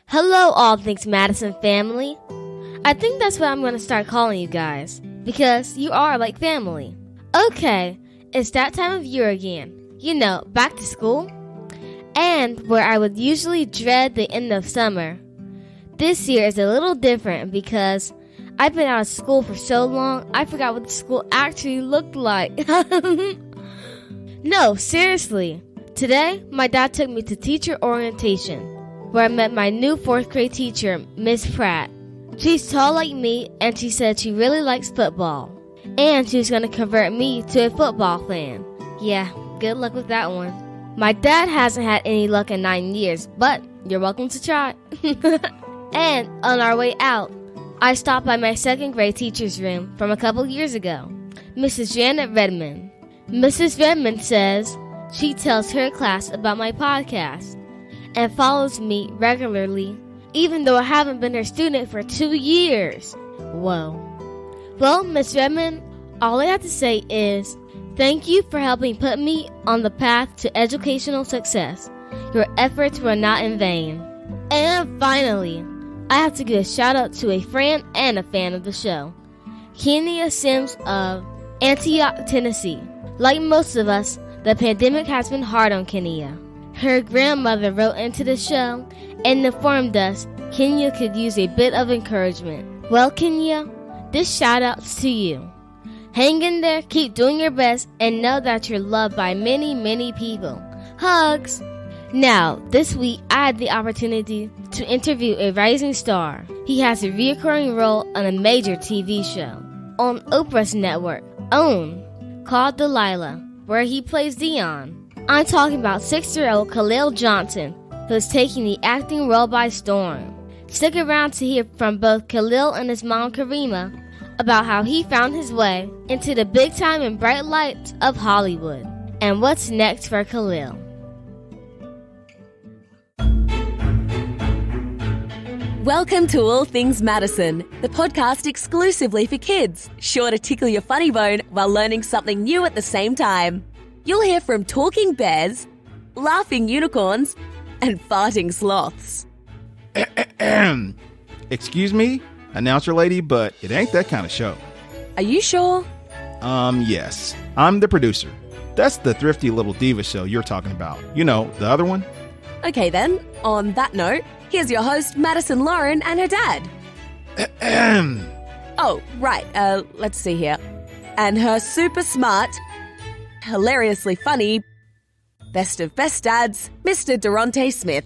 Hello, All Things Madison family. I think that's what I'm going to start calling you guys, because you are like family. Okay, it's that time of year again. You know, back to school. And where I would usually dread the end of summer, this year is a little different because I've been out of school for so long, I forgot what the school actually looked like. No, seriously. Today, my dad took me to teacher orientation, where I met my new 4th grade teacher, Miss Pratt. She's tall like me, and she said she really likes football. And she was going to convert me to a football fan. Yeah, good luck with that one. My dad hasn't had any luck in 9 years, but you're welcome to try. And on our way out, I stopped by my 2nd grade teacher's room from a couple years ago, Mrs. Janet Redmond. Mrs. Redmond says she tells her class about my podcast and follows me regularly, even though I haven't been her student for 2 years. Whoa. Well, Miss Redmond, all I have to say is thank you for helping put me on the path to educational success. Your efforts were not in vain. And finally, I have to give a shout out to a friend and a fan of the show, Kenya Sims of Antioch, Tennessee. Like most of us, the pandemic has been hard on Kenya. Her grandmother wrote into the show and informed us Kenya could use a bit of encouragement. Well, Kenya, this shout out's to you. Hang in there, keep doing your best, and know that you're loved by many, many people. Hugs! Now, this week, I had the opportunity to interview a rising star. He has a recurring role on a major TV show on Oprah's network, OWN, called Delilah, where he plays Dion. I'm talking about 6-year-old Khalil Johnson, who's taking the acting role by storm. Stick around to hear from both Khalil and his mom Karima about how he found his way into the big time and bright lights of Hollywood, and what's next for Khalil. Welcome to All Things Madison, the podcast exclusively for kids, sure to tickle your funny bone while learning something new at the same time. You'll hear from talking bears, laughing unicorns, and farting sloths. Excuse me, announcer lady, but it ain't that kind of show. Are you sure? Yes. I'm the producer. That's the thrifty little diva show you're talking about. You know, the other one. Okay then, on that note, here's your host, Madison Lauren, and her dad. Oh, right, let's see here. And her super smart, hilariously funny, best of best dads, Mr. Durante Smith.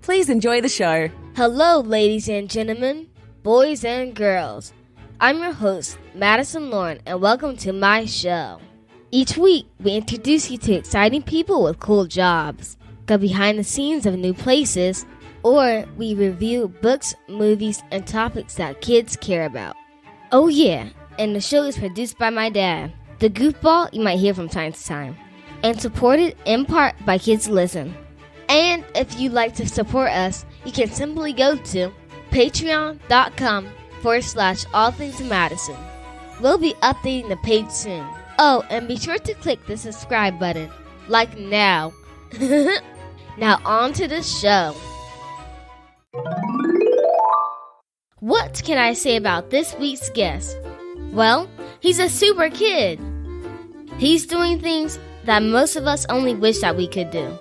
Please enjoy the show. Hello, ladies and gentlemen, boys and girls. I'm your host, Madison Lauren, and welcome to my show. Each week, we introduce you to exciting people with cool jobs, go behind the scenes of new places, or we review books, movies, and topics that kids care about. Oh yeah, and the show is produced by my dad, the goofball you might hear from time to time, and supported in part by Kids Listen. And if you'd like to support us, you can simply go to patreon.com/allthingsmadison. We'll be updating the page soon. Oh, and be sure to click the subscribe button, like now. Now on to the show. What can I say about this week's guest? Well, he's a super kid. He's doing things that most of us only wish that we could do.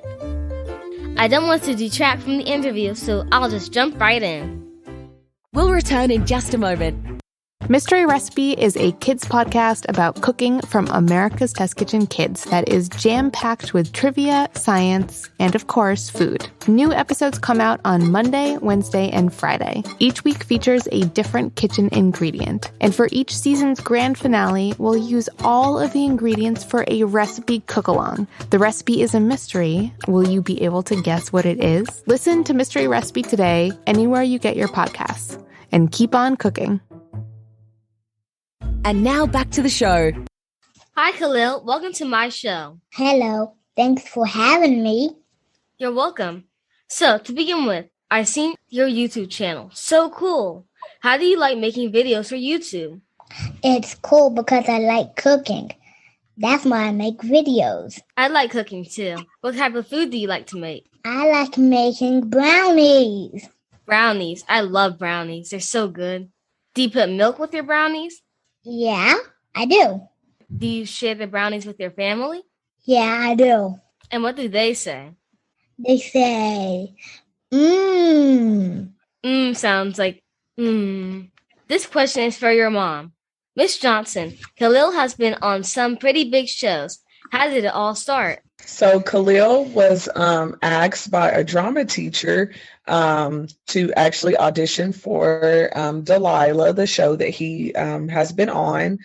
I don't want to detract from the interview, so I'll just jump right in. We'll return in just a moment. Mystery Recipe is a kids podcast about cooking from America's Test Kitchen Kids that is jam-packed with trivia, science, and of course, food. New episodes come out on Monday, Wednesday, and Friday. Each week features a different kitchen ingredient. And for each season's grand finale, we'll use all of the ingredients for a recipe cook-along. The recipe is a mystery. Will you be able to guess what it is? Listen to Mystery Recipe today, anywhere you get your podcasts. And keep on cooking. And now back to the show. Hi, Khalil. Welcome to my show. Hello. Thanks for having me. You're welcome. So, to begin with, I've seen your YouTube channel. So cool. How do you like making videos for YouTube? It's cool because I like cooking. That's why I make videos. I like cooking too. What type of food do you like to make? I like making brownies. Brownies. I love brownies. They're so good. Do you put milk with your brownies? Yeah, I do. Do you share the brownies with your family? Yeah, I do. And what do they say? They say, mmm. Sounds like This question is for your mom. Miss Johnson, Khalil has been on some pretty big shows. How did it all start? So Khalil was asked by a drama teacher to actually audition for Delilah, the show that he has been on.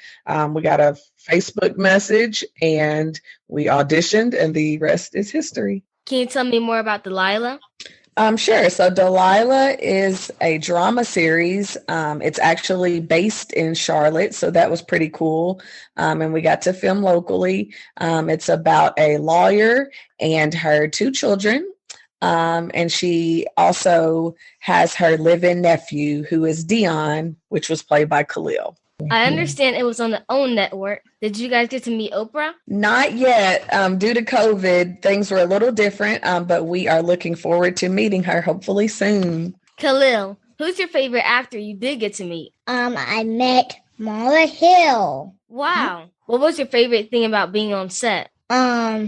We got a Facebook message and we auditioned, and the rest is history. Can you tell me more about Delilah? Sure. So Delilah is a drama series. It's actually based in Charlotte, so that was pretty cool. And we got to film locally. It's about a lawyer and her 2 children. And she also has her live-in nephew, who is Dion, which was played by Khalil. I understand it was on the OWN network. Did you guys get to meet Oprah? Not yet. Due to COVID, things were a little different, but we are looking forward to meeting her hopefully soon. Khalil, who's your favorite actor you did get to meet? I met Mara Hill. Wow. What was your favorite thing about being on set? My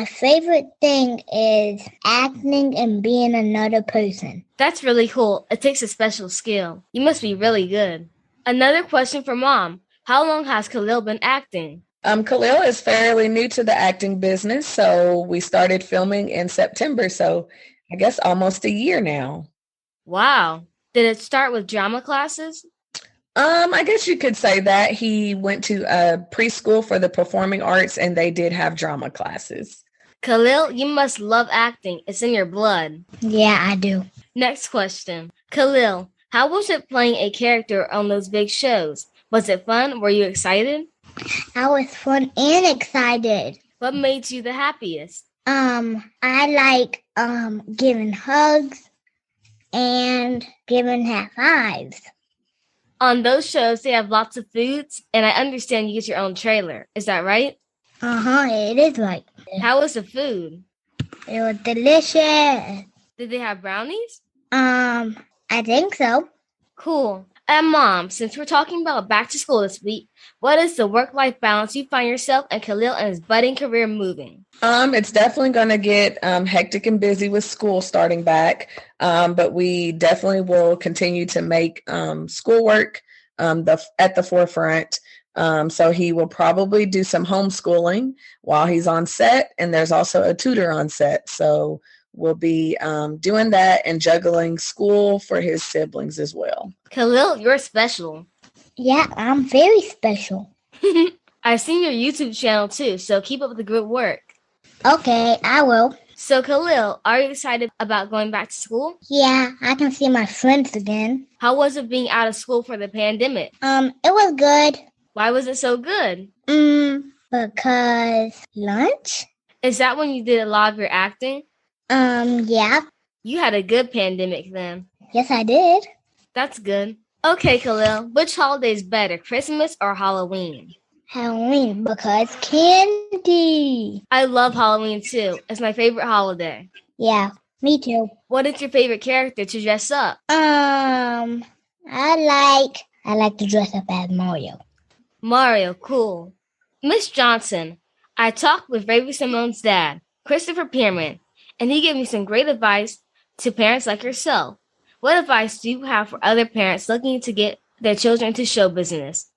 favorite thing is acting and being another person. That's really cool. It takes a special skill. You must be really good. Another question for Mom. How long has Khalil been acting? Khalil is fairly new to the acting business, so we started filming in September, so I guess almost a year now. Wow. Did it start with drama classes? I guess you could say that. He went to a preschool for the performing arts, and they did have drama classes. Khalil, you must love acting. It's in your blood. Yeah, I do. Next question. Khalil, how was it playing a character on those big shows? Was it fun? Were you excited? I was fun and excited. What made you the happiest? I like giving hugs and giving high fives. On those shows, they have lots of foods, and I understand you get your own trailer. Is that right? It is right. How was the food? It was delicious. Did they have brownies? I think so. Cool. And Mom, since we're talking about back to school this week, what is the work-life balance you find yourself and Khalil and his budding career moving? It's definitely going to get hectic and busy with school starting back, but we definitely will continue to make schoolwork at the forefront. So he will probably do some homeschooling while he's on set, and there's also a tutor on set. So we'll be doing that and juggling school for his siblings as well. Khalil, you're special. Yeah, I'm very special. I've seen your YouTube channel too, so keep up the good work. Okay, I will. So Khalil, are you excited about going back to school? Yeah, I can see my friends again. How was it being out of school for the pandemic? It was good. Why was it so good? Because lunch? Is that when you did a lot of your acting? Yeah. You had a good pandemic then. Yes, I did. That's good. Okay, Khalil, which holiday is better, Christmas or Halloween? Halloween, because candy. I love Halloween too. It's my favorite holiday. Yeah, me too. What is your favorite character to dress up? I like to dress up as Mario. Mario, cool. Miss Johnson, I talked with Ravi Simone's dad, Christopher Pierman, and he gave me some great advice to parents like yourself. What advice do you have for other parents looking to get their children into show business?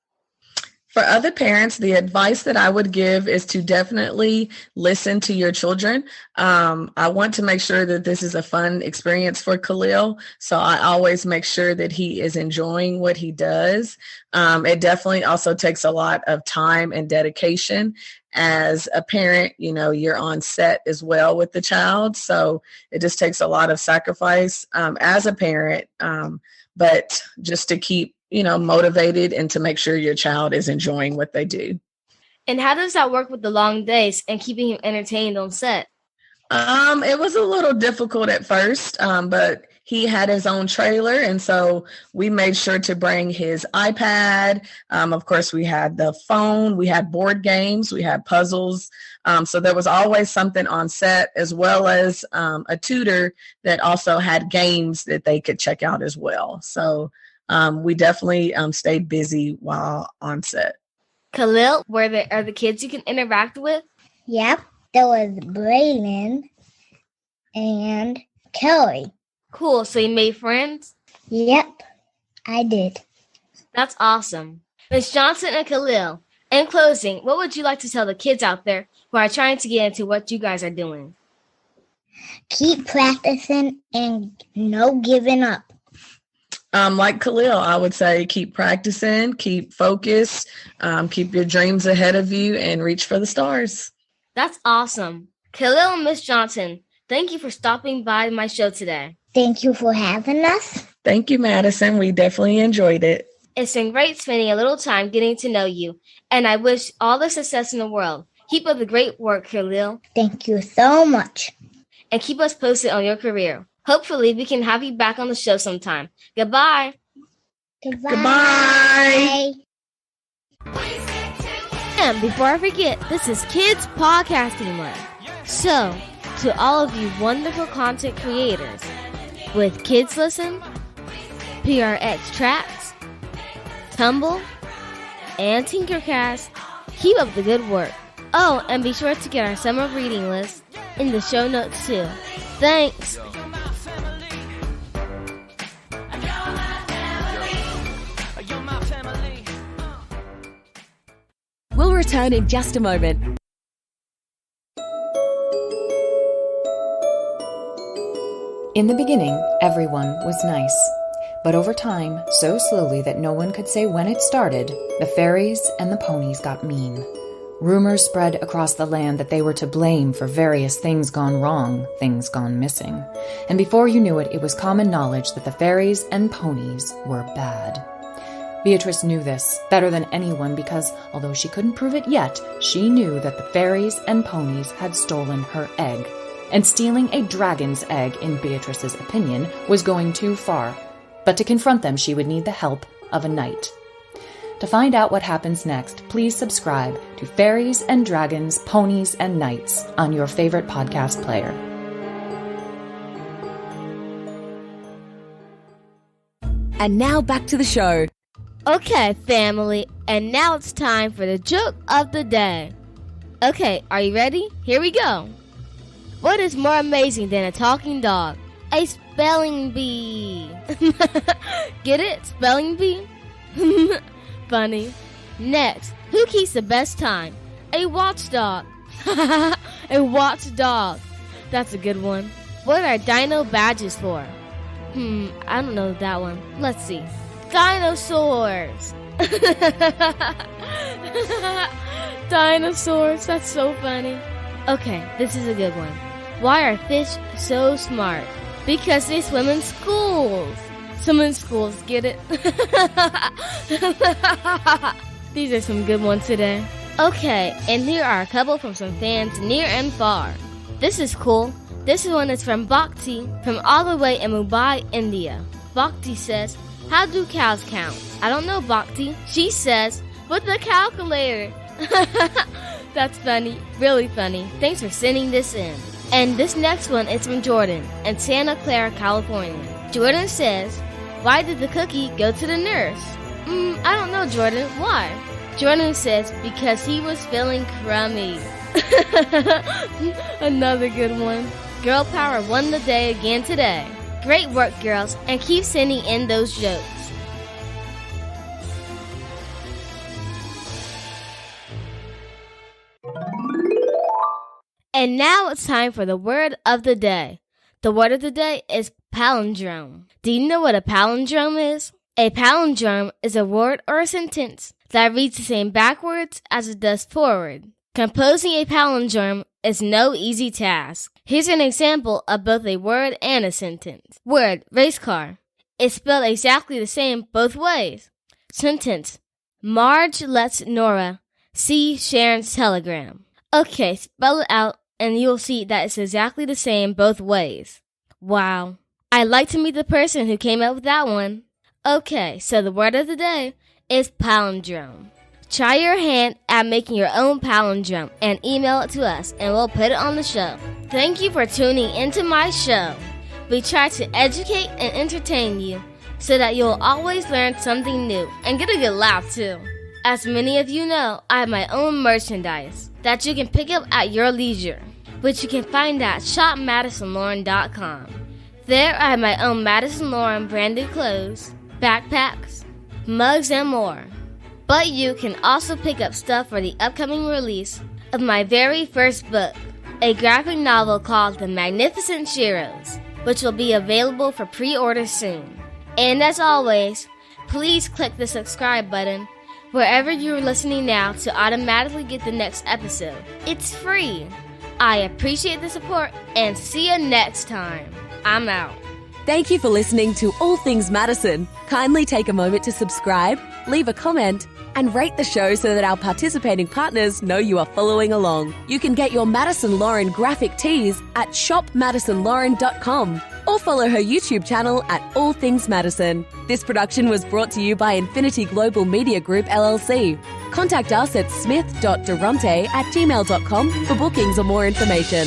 For other parents, the advice that I would give is to definitely listen to your children. I want to make sure that this is a fun experience for Khalil, so I always make sure that he is enjoying what he does. It definitely also takes a lot of time and dedication. As a parent, you know, you're on set as well with the child, so it just takes a lot of sacrifice as a parent, but just to keep motivated and to make sure your child is enjoying what they do. And how does that work with the long days and keeping him entertained on set? It was a little difficult at first, but he had his own trailer. And so we made sure to bring his iPad. Of course, we had the phone, we had board games, we had puzzles. So there was always something on set, as well as a tutor that also had games that they could check out as well. So we definitely stayed busy while on set. Khalil, are the kids you can interact with? Yep, there was Braylon and Kelly. Cool, so you made friends? Yep, I did. That's awesome. Ms. Johnson and Khalil, in closing, what would you like to tell the kids out there who are trying to get into what you guys are doing? Keep practicing and no giving up. Like Khalil, I would say keep practicing, keep focused, keep your dreams ahead of you, and reach for the stars. That's awesome. Khalil and Ms. Johnson, thank you for stopping by my show today. Thank you for having us. Thank you, Madison. We definitely enjoyed it. It's been great spending a little time getting to know you, and I wish all the success in the world. Keep up the great work, Khalil. Thank you so much. And keep us posted on your career. Hopefully, we can have you back on the show sometime. Goodbye. Goodbye. And before I forget, this is Kids Podcasting Month. So, to all of you wonderful content creators, with Kids Listen, PRX Tracks, Tumble, and Tinkercast, keep up the good work. Oh, and be sure to get our summer reading list in the show notes too. Thanks. We'll return in just a moment. In the beginning, everyone was nice. But over time, so slowly that no one could say when it started, the fairies and the ponies got mean. Rumors spread across the land that they were to blame for various things gone wrong, things gone missing. And before you knew it, it was common knowledge that the fairies and ponies were bad. Beatrice knew this better than anyone because, although she couldn't prove it yet, she knew that the fairies and ponies had stolen her egg. And stealing a dragon's egg, in Beatrice's opinion, was going too far. But to confront them, she would need the help of a knight. To find out what happens next, please subscribe to Fairies and Dragons, Ponies and Knights on your favorite podcast player. And now back to the show. Okay, family, and now it's time for the joke of the day. Okay, are you ready? Here we go. What is more amazing than a talking dog? A spelling bee. Get it? Spelling bee? Funny. Next, who keeps the best time? A watchdog. A watchdog. That's a good one. What are dino badges for? I don't know that one. Let's see. Dinosaurs. Dinosaurs. That's so funny. Okay, this is a good one. Why are fish so smart? Because they swim in schools. Swim in schools, get it? These are some good ones today. Okay, and here are a couple from some fans near and far. This is cool. This one is from Bhakti, from all the way in Mumbai, India. Bhakti says, how do cows count? I don't know, Bhakti. She says, with the calculator. That's funny, really funny. Thanks for sending this in. And this next one is from Jordan in Santa Clara, California. Jordan says, why did the cookie go to the nurse? I don't know, Jordan. Why? Jordan says, because he was feeling crummy. Another good one. Girl Power won the day again today. Great work, girls, and keep sending in those jokes. And now it's time for the word of the day. The word of the day is palindrome. Do you know what a palindrome is? A palindrome is a word or a sentence that reads the same backwards as it does forward. Composing a palindrome is no easy task. Here's an example of both a word and a sentence. Word, race car. It's spelled exactly the same both ways. Sentence, Marge lets Nora see Sharon's telegram. Okay, spell it out and you'll see that it's exactly the same both ways. Wow. I'd like to meet the person who came up with that one. Okay, so the word of the day is palindrome. Try your hand at making your own palindrome and email it to us and we'll put it on the show. Thank you for tuning into my show. We try to educate and entertain you so that you'll always learn something new and get a good laugh too. As many of you know, I have my own merchandise that you can pick up at your leisure, which you can find at shopmadisonlauren.com. There I have my own Madison Lauren branded clothes, backpacks, mugs, and more. But you can also pick up stuff for the upcoming release of my very first book, a graphic novel called The Magnificent Sheroes, which will be available for pre-order soon. And as always, please click the subscribe button wherever you're listening now to automatically get the next episode. It's free. I appreciate the support and see you next time. I'm out. Thank you for listening to All Things Madison. Kindly take a moment to subscribe, leave a comment, and rate the show so that our participating partners know you are following along. You can get your Madison Lauren graphic tees at shopmadisonlauren.com or follow her YouTube channel at All Things Madison. This production was brought to you by Infinity Global Media Group LLC. Contact us at smith.durante@gmail.com for bookings or more information.